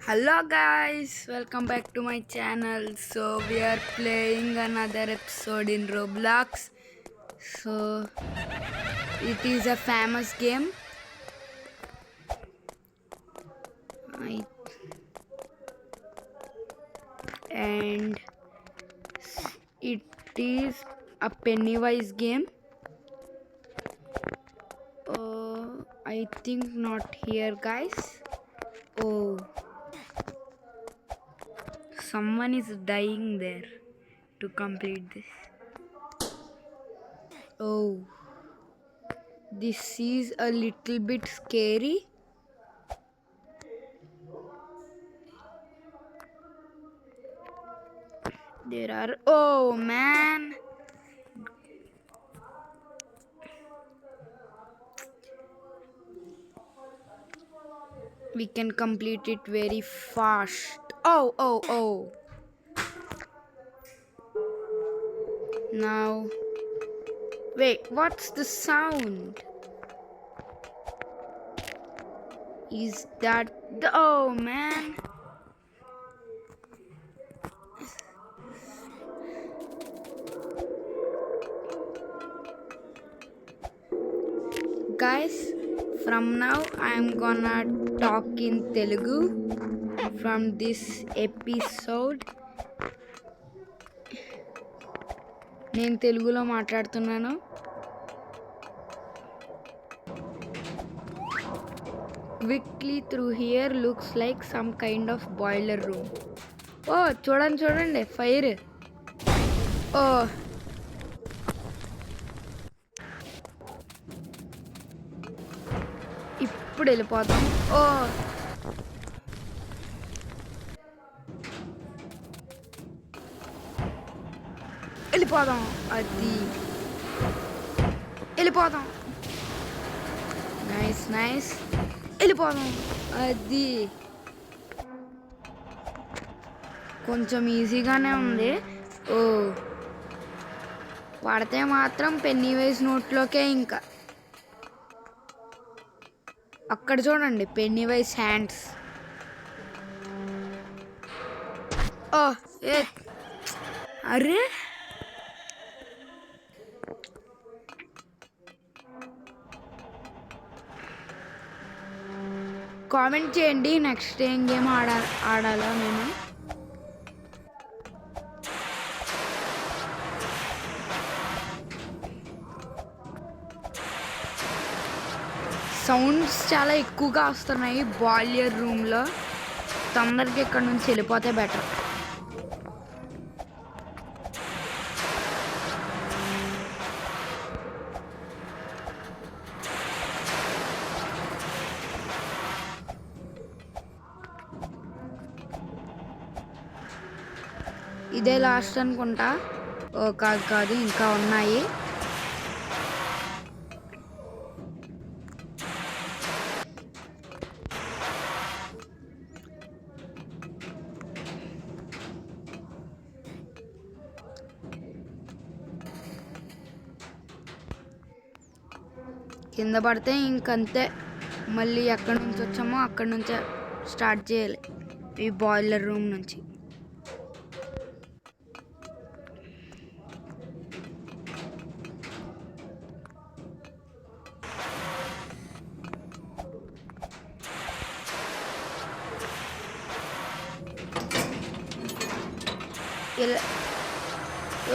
Hello guys, welcome back to my channel. So we are playing another episode in Roblox. So it is a famous game. And it is a Pennywise game. I think not here guys. Oh, someone is dying there to complete this. Oh, this is a little bit scary. There are, oh man, we can complete it very fast. Oh. Now, wait, what's the sound? Is that the, oh man. Guys, from now I am gonna talk in Telugu from this episode. నేను తెలుగులో మాట్లాడుతున్నాను. Quickly through here looks like some kind of boiler room. Oh, చూడండి fire. Oh, ఇప్పుడు వెళ్ళిపోతాం. ఓ వెళ్ళిపోదాం, అది వెళ్ళిపోదాం. Nice వెళ్ళిపోదాం, అది కొంచెం ఈజీగానే ఉంది. ఓ పడితే మాత్రం పెన్నీవైజ్ నోట్లోకే. ఇంకా అక్కడ చూడండి పెన్నీవైజ్ హ్యాండ్స్. ఓ ఏ అరే, కామెంట్ చేయండి నెక్స్ట్ ఏం గేమ్ ఆడాలో నేను. సౌండ్స్ చాలా ఎక్కువగా వస్తున్నాయి బాయిలర్ రూమ్లో. తొందరగా ఇక్కడ నుంచి వెళ్ళిపోతే బెటర్. ఇదే లాస్ట్ అనుకుంటా. ఓ కాదు ఇంకా ఉన్నాయి. కింద పడితే ఇంకంతే, మళ్ళీ ఎక్కడి నుంచి వచ్చామో అక్కడి నుంచే స్టార్ట్ చేయాలి, ఈ బాయిలర్ రూమ్ నుంచి.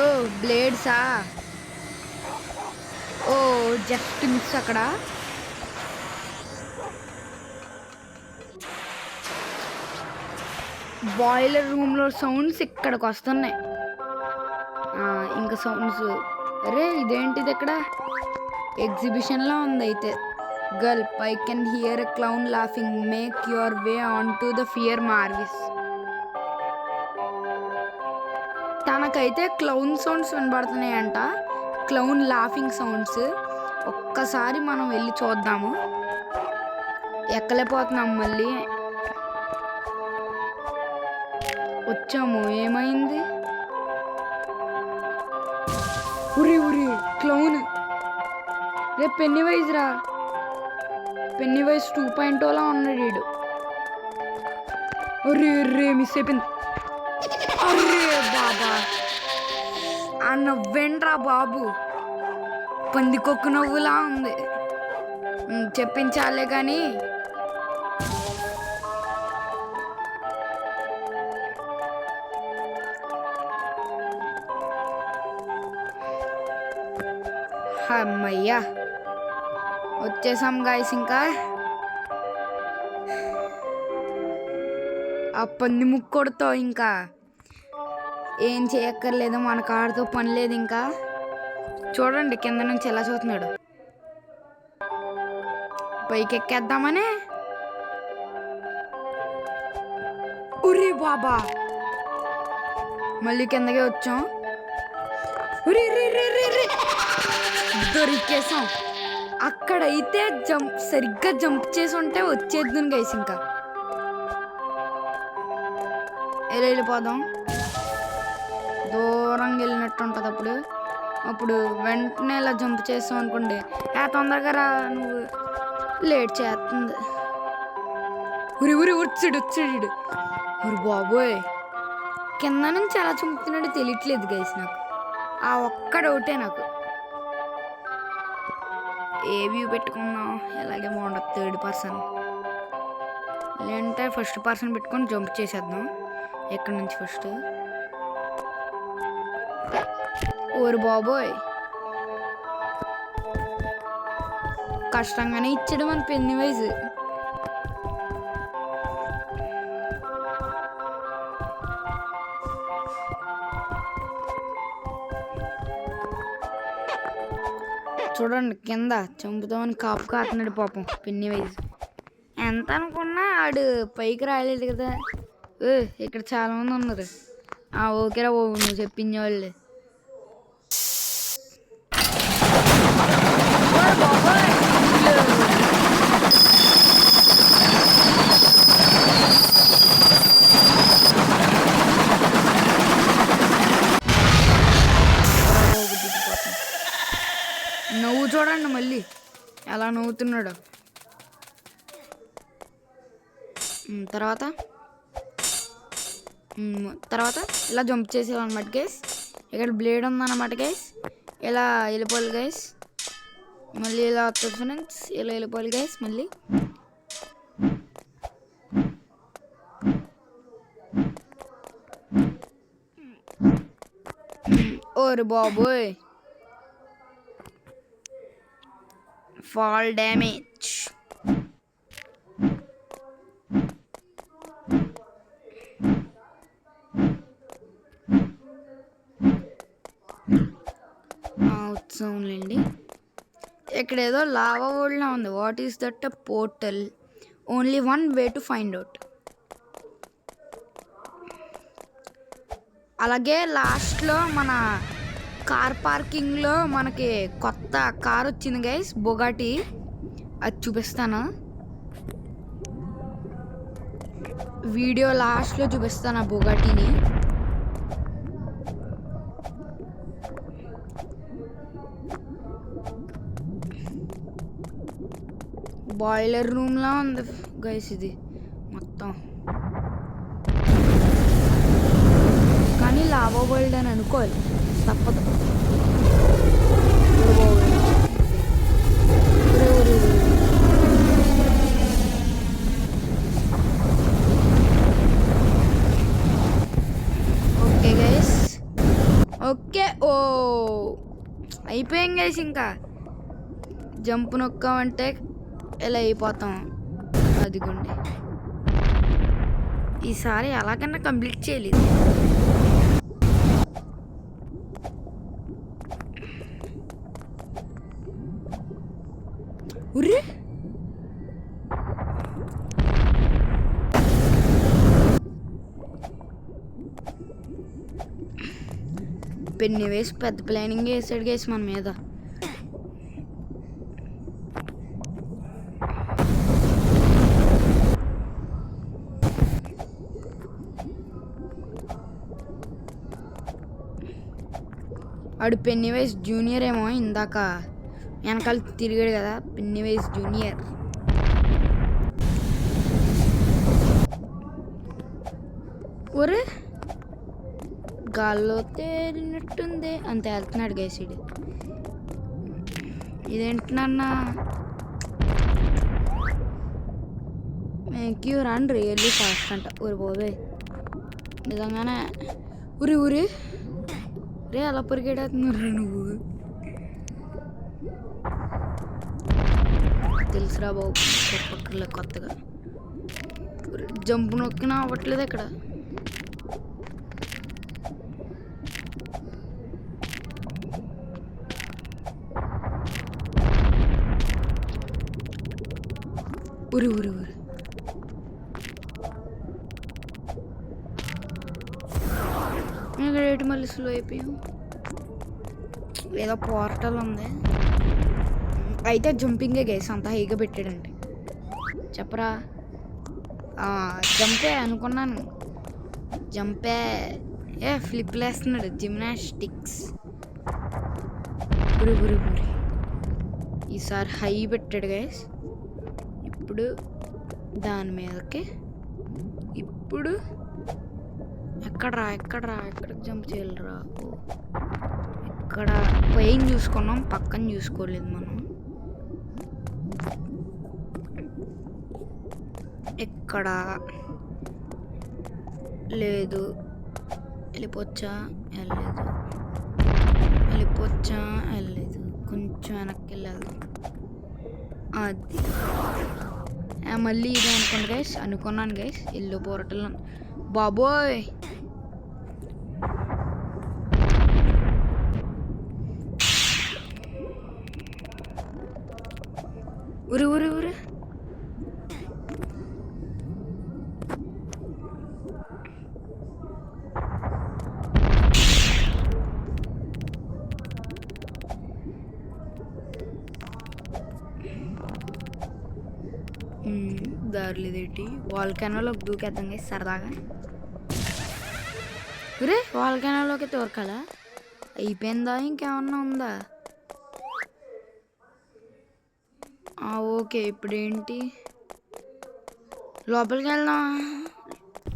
ఓ బ్లేడ్సా, ఓ జస్ట్ మిస్ అక్కడ. బాయిలర్ రూమ్లో సౌండ్స్ ఇక్కడికి వస్తున్నాయి. ఇంకా సౌండ్స్, అరే ఇదేంటిది ఇక్కడ ఎగ్జిబిషన్లో ఉంది అయితే. Gulp, I can hear a clown laughing, make your way on to the fear మార్విస్. తనకైతే క్లౌన్ సౌండ్స్ వినబడుతున్నాయంట, క్లౌన్ లాఫింగ్ సౌండ్స్. ఒక్కసారి మనం వెళ్ళి చూద్దాము. ఎక్కలేకపోతున్నాం, మళ్ళీ వచ్చాము, ఏమైంది? ఉరి క్లౌన్, రే పెన్నీవైజ్ రా, పెన్నీవైజ్ 2.0లా ఉన్నాడు వీడు. అరే రే మిస్ అయిపోయింది. అరే బాబా ఆ నవ్వేంట్రా బాబు, పందికొక్కు నవ్వులా ఉంది. చెప్పించాలే కానీ అమ్మయ్యా వచ్చేసాం గాయస్. ఇంకా ఆ పంది ముక్కొడితో ఇంకా ఏం చేయక్కర్లేదు, మన కారుతో పని లేదు. ఇంకా చూడండి కింద నుంచి ఎలా చూస్తున్నాడు. పైకి ఎక్కేద్దామనే. ఉరి బాబా మళ్ళీ కిందకే వచ్చాం. దొరికేసాం. అక్కడైతే సరిగ్గా జంప్ చేసి ఉంటే వచ్చేద్దాం గైస్. ఇంకా వెళ్ళిపోదాం. దూరంగా వెళ్ళినట్టు ఉంటుంది. అప్పుడు వెంటనే ఇలా జంప్ చేస్తాం అనుకోండి, తొందరగా రా నువ్వు లేట్ చేస్తుంది. వచ్చాడు. ఉరి బాబోయ్ కింద నుంచి ఎలా చంపుతున్నాడో తెలియట్లేదు గైస్ నాకు. ఆ ఒక్క డౌటే నాకు. ఏ వ్యూ పెట్టుకున్నాం ఎలాగే బాగుంటుంది. 3rd పర్సన్ లేదంటే 1st పర్సన్ పెట్టుకొని జంప్ చేసేద్దాం ఎక్కడి నుంచి ఫస్ట్. ఓరు బాబోయ్ కష్టంగానే ఇచ్చాడు మన పెన్నీవైజ్. చూడండి కింద చంపుతామని కాపు కాతున్నాడు పాపం పెన్నీవైజ్. ఎంత అనుకున్నా ఆడు పైకి రాలేదు కదా. ఇక్కడ చాలా మంది ఉన్నారు. ఓకేరా బాబు నువ్వు చెప్పించే వాళ్ళే. నవ్వు చూడండి మళ్ళీ ఎలా నవ్వుతున్నాడు. తర్వాత ఇలా జంప్ చేసేవన్నమాట గైస్. ఇక్కడ బ్లేడ్ ఉందన్నమాట గైస్. ఇలా వెళ్ళిపోవాలి గైస్. మళ్ళీ ఇలా వస్తుంది ఫ్రెండ్స్. ఇలా వెళ్ళిపోవాలి గైస్ మళ్ళీ. ఓరే బాబోయ్ ఫాల్ డ్యామేజ్. ఉత్సవంలేండి. ఇక్కడ ఏదో లావా వరల్డ్లా ఉంది. What is that? Portal. Only 1 way to find out. అలాగే లాస్ట్లో మన కార్ పార్కింగ్లో మనకి కొత్త కార్ వచ్చింది గైస్, బొగాటి. అది చూపిస్తాను, వీడియో లాస్ట్లో చూపిస్తాను ఆ బొగాటిని. బాయిలర్ రూమ్లా ఉంది గైస్ ఇది మొత్తం. కానీ లావా వరల్డ్ అని అనుకోవాలి, తప్పదు. Okay guys, okay. అయిపోయాం గైస్. ఇంకా జంప్ నొక్కామంటే ఇలా అయిపోతాం. అదిగోండి ఈసారి ఎలాగన్నా కంప్లీట్ చేయలేదు. ఉర్రే పెన్ని వేసి పెద్ద ప్లానింగ్ వేసాడు గైస్ మన మీద. వాడు పెన్నీవైజ్ జూనియర్ ఏమో, ఇందాక వెనకాల తిరిగాడు కదా పెన్నీవైజ్ జూనియర్. ఒరే గాల్లో తేలినట్టుంది అంతే వెళ్తున్నాడు గైసిడు. ఇదేంటి నాన్న make you run really fast అంట. ఊరి పోవే నిజంగానే. ఊరి ఊరి రే అలా పరిగెడేస్తున్నారు నువ్వు. తెలుసురా బాబు చెప్పక్కర్లే కొత్తగా. జంపు నొక్కినా అవ్వట్లేదు ఇక్కడ. ఊరి ఊరి ఊరి ఇక్కడ ఏంటి మళ్ళీ స్లో అయిపోయాం. ఏదో పోర్టల్ ఉంది అయితే జంపింగే గేస్ అంత హైగా పెట్టాడంటే చెప్పరా. జంపే అనుకున్నాను. జంపే ఫ్లిప్లు వేస్తున్నాడు జిమ్నాస్టిక్స్. బురి బురి బురి ఈసారి హై పెట్టాడు గైస్. ఇప్పుడు దాని మీదకి ఇప్పుడు ఎక్కడికి జంప్ చేయాలిరా. ఇక్కడ పైన చూసుకున్నాం పక్కన చూసుకోలేదు మనం. ఎక్కడ లేదు వెళ్ళిపోవచ్చా వెళ్ళలేదు వెళ్ళిపోవచ్చా వెళ్ళలేదు కొంచెం వెనక్కి వెళ్ళాలి. అది మళ్ళీ ఇదే అనుకోండి గైస్. అనుకున్నాను గైస్ ఇల్లు పోరటలు బాబోయ్. ఊరి ఊరి ఊరి దారిలేదేంటి వాల్కానోలోకి దూకేద్దాం గైస్ సరదాగా. రే వాల్కానోలోకి తోరకాలా అయిపోయిందా ఇంకేమన్నా ఉందా. ఓకే ఇప్పుడు ఏంటి లోపలికి వెళ్దాం.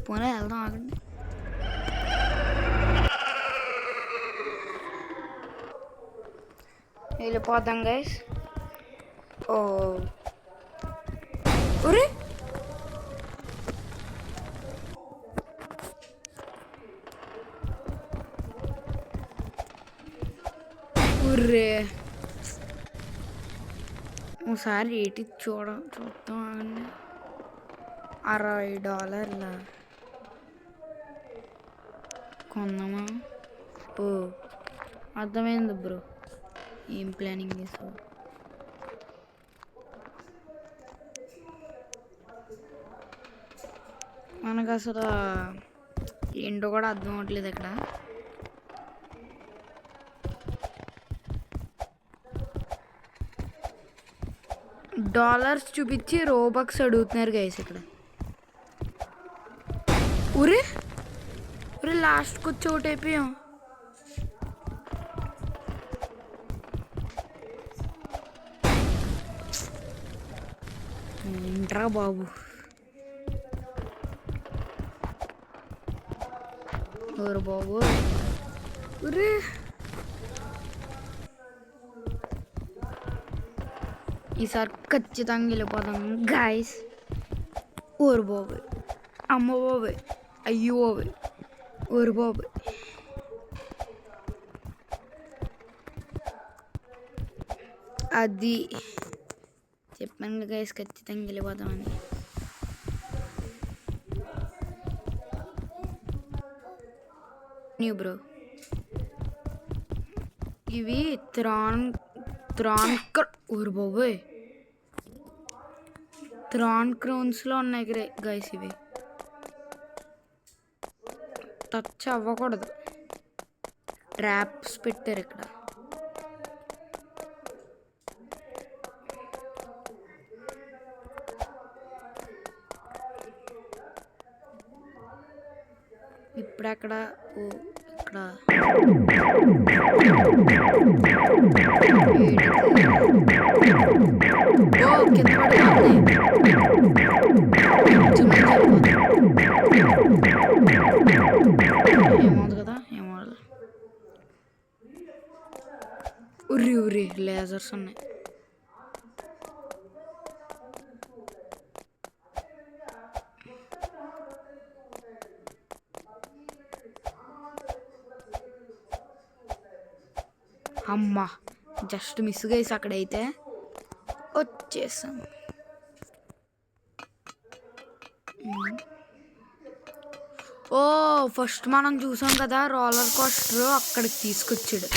పోనీ వెళ్దాం ఆగండి. వెళ్ళిపోతాం గైస్. ఒరే ఉర్రే ఒకసారి రేట్ చూద్దాం అండి. $60 కొందామా. అర్థమైంది బ్రో ఏం ప్లానింగ్ చేసావు. మనకు అసలు ఏంటో కూడా అర్థం అవ్వట్లేదు ఇక్కడ. డాలర్స్ చూపించి రోబక్స్ అడుగుతున్నారు గైస్ ఇక్కడ. ఊరే ఊరే లాస్ట్కి వచ్చి ఒకటి అయిపోయాం. ఏంట్రా బాబు ఊరు బాబు ఊరే. ఈసారి ఖచ్చితంగా వెళ్ళిపోతాం గాయస్. ఊరు బాబోయ్ అమ్మ బాబోయ్ అయ్యో బాబోయ్ ఊరు బాబోయ్. అది చెప్పాను గాయస్ ఖచ్చితంగా వెళ్ళిపోతామని. న్యూ బ్రో ఇవి త్రాన్ ఊరు బాబోయ్ త్రాన్ క్రౌన్స్లో ఉన్నాయి గైస్. ఇవి టచ్ అవ్వకూడదు. ట్రాప్స్ పెట్టారు ఇక్కడ. ఇప్పుడు అక్కడ ఇక్కడ కింద లేజర్స్ ఉన్నాయి. అమ్మా జస్ట్ మిస్ గైస్, అక్కడైతే వచ్చేసాం. ఓ ఫస్ట్ మనం చూసాం కదా రోలర్ కోస్టర్, అక్కడికి తీసుకొచ్చాడు.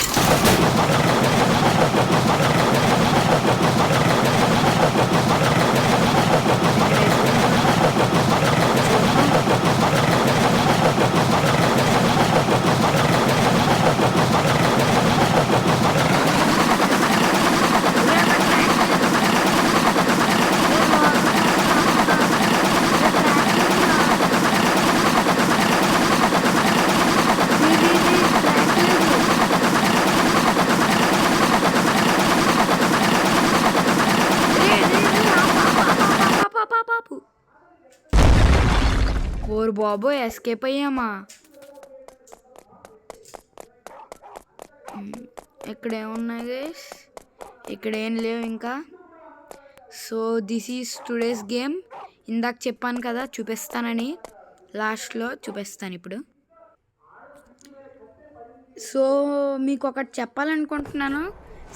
ఓరు బాబోయ్, ఎస్కేప్ అయ్యామా. ఇక్కడ ఏమున్నాయి గైస్? ఇక్కడ ఏం లేవు ఇంకా. So this is today's game. ఇందాక చెప్పాను కదా చూపిస్తానని, లాస్ట్లో చూపిస్తాను ఇప్పుడు. సో మీకు ఒకటి చెప్పాలనుకుంటున్నాను.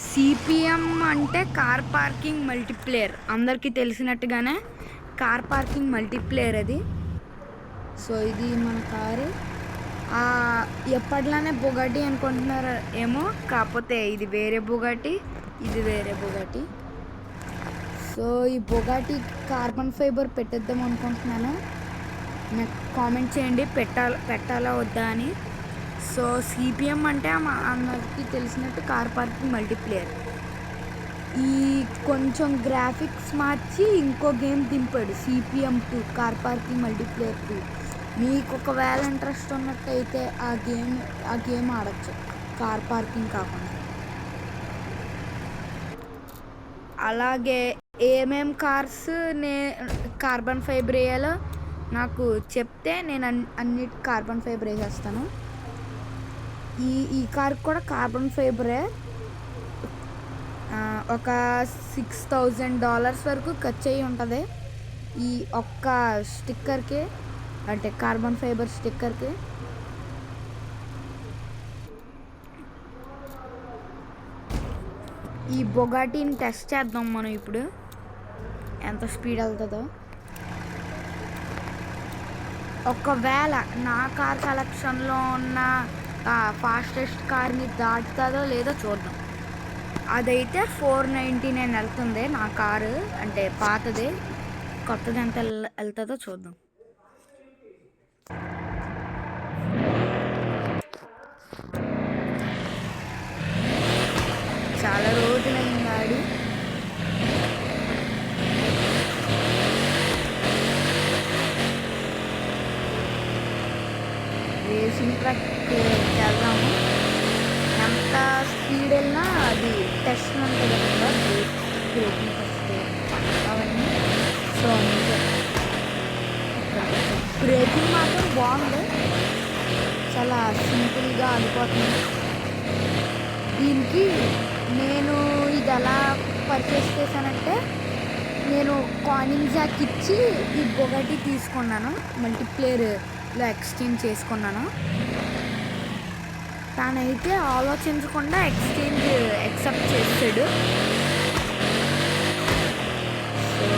సిపిఎం అంటే కార్ పార్కింగ్ మల్టీప్లేయర్, అందరికీ తెలిసినట్టుగానే కార్ పార్కింగ్ మల్టీప్లేయర్ అది. సో ఇది మన కారు. ఎప్పటిలానే బుగాటి అనుకుంటున్నారు ఏమో, కాకపోతే ఇది వేరే బుగాటి, ఇది వేరే బుగాటి. సో ఈ బుగాటి కార్బన్ ఫైబర్ పెట్టేద్దాం అనుకుంటున్నాను. నాకు కామెంట్ చేయండి పెట్టాలా వద్దా అని. సో సిపిఎం అంటే అందరికీ తెలిసినట్టు కార్ పార్కింగ్ మల్టీప్లేయర్. ఈ కొంచెం గ్రాఫిక్స్ మార్చి ఇంకో గేమ్ దింపాడు, సిపిఎం 2 కార్ పార్కింగ్ మల్టీప్లేయర్ 2. మీకు ఒకవేళ ఇంట్రెస్ట్ ఉన్నట్టయితే ఆ గేమ్ ఆడచ్చు, కార్ పార్కింగ్ కాకుండా. అలాగే ఏమేం కార్స్ కార్బన్ ఫైబర్ వేయాలో నాకు చెప్తే నేను అన్నిటి కార్బన్ ఫైబర్ వేసేస్తాను. ఈ కార్కి కూడా కార్బన్ ఫైబరే. ఒక $6,000 వరకు ఖర్చు అయ్యి ఉంటుంది ఈ ఒక్క స్టిక్కర్కి, అంటే కార్బన్ ఫైబర్ స్టిక్కర్కి. ఈ బొగాటీని టెస్ట్ చేద్దాం మనం ఇప్పుడు, ఎంత స్పీడ్ వెళ్తుందో. ఒకవేళ నా కార్ కలెక్షన్లో ఉన్న ఫాస్టెస్ట్ కార్ని దాటుతుందో లేదో చూద్దాం. అదైతే 499 వెళ్తుంది నా కారు, అంటే పాతది. కొత్తది ఎంత వెళ్తుందో చూద్దాం. చాలా రోజులైంది ఆడి. రేసింగ్ ట్రక్ వెళ్దాము. ఎంత స్పీడ్ వెళ్ళినా అది టెస్ట్ ఉంటుంది కదా, బ్రేకింగ్ టెస్ట్ అవన్నీ. సో బ్రేకింగ్ మాత్రం బాగుంది, చాలా సింపుల్గా ఆగిపోతుంది. దీనికి నేను ఇది ఎలా పర్చేస్ చేశానంటే, నేను కాయినింగ్ జాక్ ఇచ్చి ఈ బొగాటి తీసుకున్నాను, మల్టీప్లేయర్లో ఎక్స్చేంజ్ చేసుకున్నాను. తానైతే ఆలోచించకుండా యాక్సెప్ట్ చేస్తాడు. సో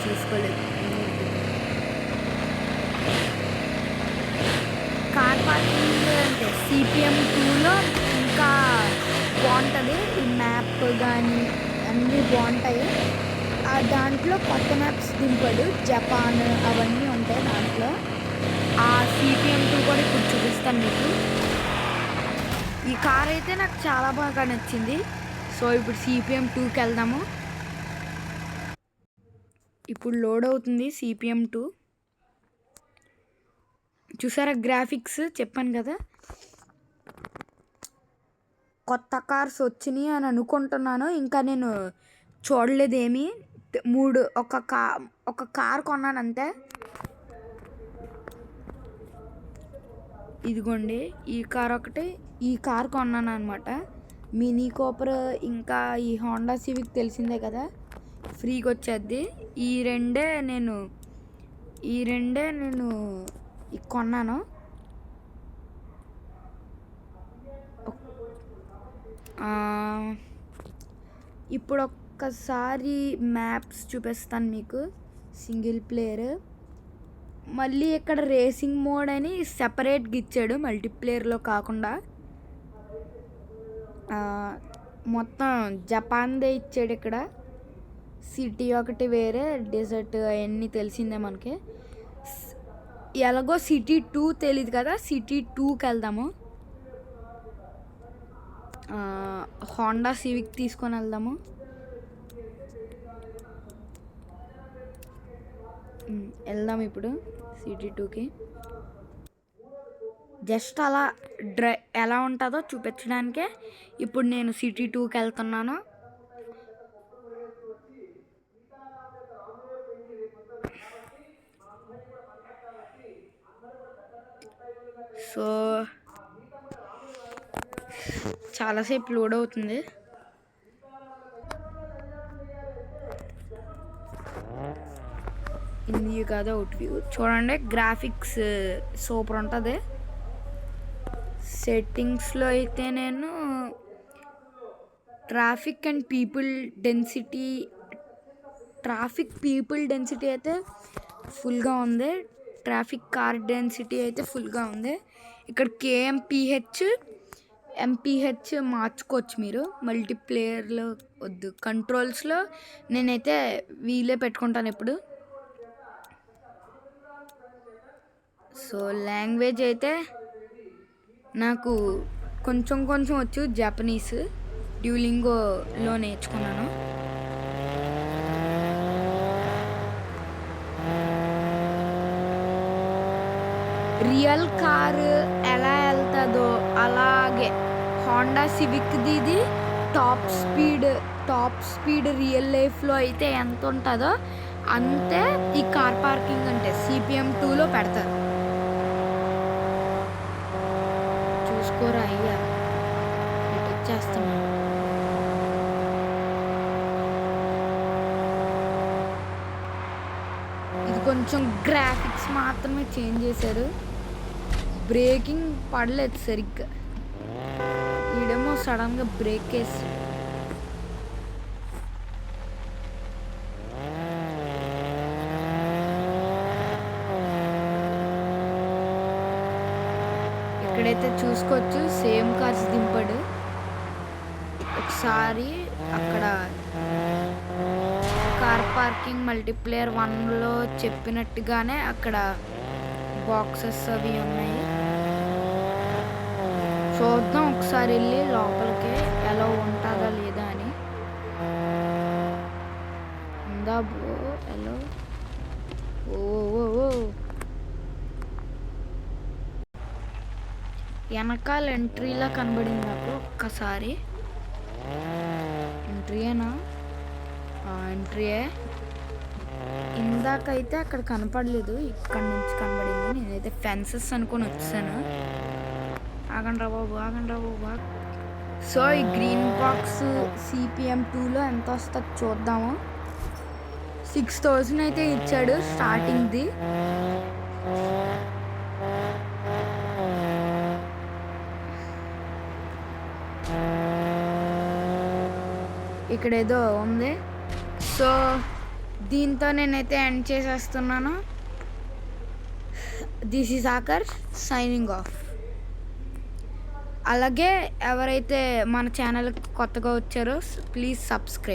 చూసుకోలేదు. కార్ పార్కింగ్ అంటే సిపిఎం 2లో ఇంకా బాగుంటుంది. ఈ మ్యాప్ కానీ అన్నీ బాగుంటాయి. దాంట్లో కొత్త మ్యాప్స్ దింపాడు, జపాన్ అవన్నీ ఉంటాయి దాంట్లో. ఆ సిపిఎం 2 కూడా ఇప్పుడు చూపిస్తాను మీకు. ఈ కార్ అయితే నాకు చాలా బాగా నచ్చింది. సో ఇప్పుడు సిపిఎం 2కి వెళ్దాము. ఇప్పుడు లోడ్ అవుతుంది సిపిఎం 2. చూసారా గ్రాఫిక్స్, చెప్పాను కదా కొత్త కార్స్ వచ్చినాయి అని అనుకుంటున్నాను. ఇంకా నేను చూడలేదేమి. ఒక కార్ కొన్నాను అంతే. ఇదిగోండి ఈ కార్ ఒకటి, ఈ కార్ కొన్నాను అనమాట. మినీ కూపర్ ఇంకా ఈ హోండా సివిక్ తెలిసిందే కదా, ఫ్రీగా వచ్చేది. ఈ రెండే నేను కొన్నాను. ఇప్పుడు ఒక్కసారి మ్యాప్స్ చూపిస్తాను మీకు. సింగిల్ ప్లేయర్, మళ్ళీ ఇక్కడ రేసింగ్ మోడ్ అని సెపరేట్గా ఇచ్చాడు మల్టీప్లేయర్లో కాకుండా. మొత్తం జపాన్దే ఇచ్చాడు. ఇక్కడ సిటీ ఒకటి వేరే, డెజర్ట్ అవన్నీ తెలిసిందే మనకి. ఎలాగో సిటీ 2 తెలియదు కదా, సిటీ 2కి వెళ్దాము. హోండా సివిక్ తీసుకొని వెళ్దాము. వెళ్దాం ఇప్పుడు సిటీ 2కి. జస్ట్ అలా ఎలా ఉంటుందో చూపించడానికే ఇప్పుడు నేను సిటీ 2కి వెళ్తున్నాను. సో చాలాసేపు లోడ్ అవుతుంది. ఇది కాదు అవుట్ వ్యూ చూడండి, గ్రాఫిక్స్ సూపర్ ఉంటుంది. సెట్టింగ్స్లో అయితే నేను ట్రాఫిక్ పీపుల్ డెన్సిటీ అయితే ఫుల్గా ఉంది. ట్రాఫిక్ కార్ డెన్సిటీ అయితే ఫుల్గా ఉంది. ఇక్కడ ఎంపీహెచ్ మార్చుకోవచ్చు మీరు. మల్టీప్లేయర్లో వద్దు, కంట్రోల్స్లో నేనైతే వీలే పెట్టుకుంటాను ఎప్పుడు. సో లాంగ్వేజ్ అయితే నాకు కొంచెం వచ్చు. జపనీస్ డ్యూలింగోలో నేర్చుకున్నాను. రియల్ కారు ఎలా వెళ్తుందో అలాగే హోండా సివిక్ది ఇది టాప్ స్పీడ్ రియల్ లైఫ్లో అయితే ఎంత ఉంటుందో అంతే ఈ కార్ పార్కింగ్ అంటే CPM 2లో పెడతారు. చూసుకోరా అయ్యా, ఇటు వచ్చేస్తున్నా. ఇది కొంచెం గ్రాఫిక్స్ మాత్రమే చేంజ్ చేశారు. బ్రేకింగ్ పడలేదు సరిగ్గా. ఈడేమో సడన్గా బ్రేక్ వేసి ఇక్కడైతే చూసుకోవచ్చు సేమ్ కార్స్ దింపాడు. ఒకసారి అక్కడ కార్ పార్కింగ్ మల్టీప్లేయర్ 1లో చెప్పినట్టుగానే అక్కడ బాక్సెస్ అవి ఉన్నాయి. చూద్దాం ఒకసారి వెళ్ళి లోపలికి ఎలా ఉంటుందా లేదా అని. ఉందా బ్రో ఎలా? ఓ వెనకాల ఎంట్రీలా కనబడింది నాకు. ఒక్కసారి ఎంట్రీయేనా? ఎంట్రీయే. ఇందాకైతే అక్కడ కనపడలేదు, ఇక్కడ నుంచి కనబడింది. నేనైతే ఫెన్సెస్ అనుకొని వచ్చాను. ఆగండ్రా బాబు. సో ఈ గ్రీన్ బాక్స్ CPM 2లో ఎంత వస్తుందో చూద్దాము. 6000 అయితే ఇచ్చాడు స్టార్టింగ్ది. ఇక్కడ ఏదో ఉంది. సో దీంతో నేనైతే ఎండ్ చేసేస్తున్నాను. This is ochre signing off. అలాగే ఎవరైతే మన ఛానల్కి కొత్తగా వచ్చారో ప్లీజ్ సబ్స్క్రైబ్.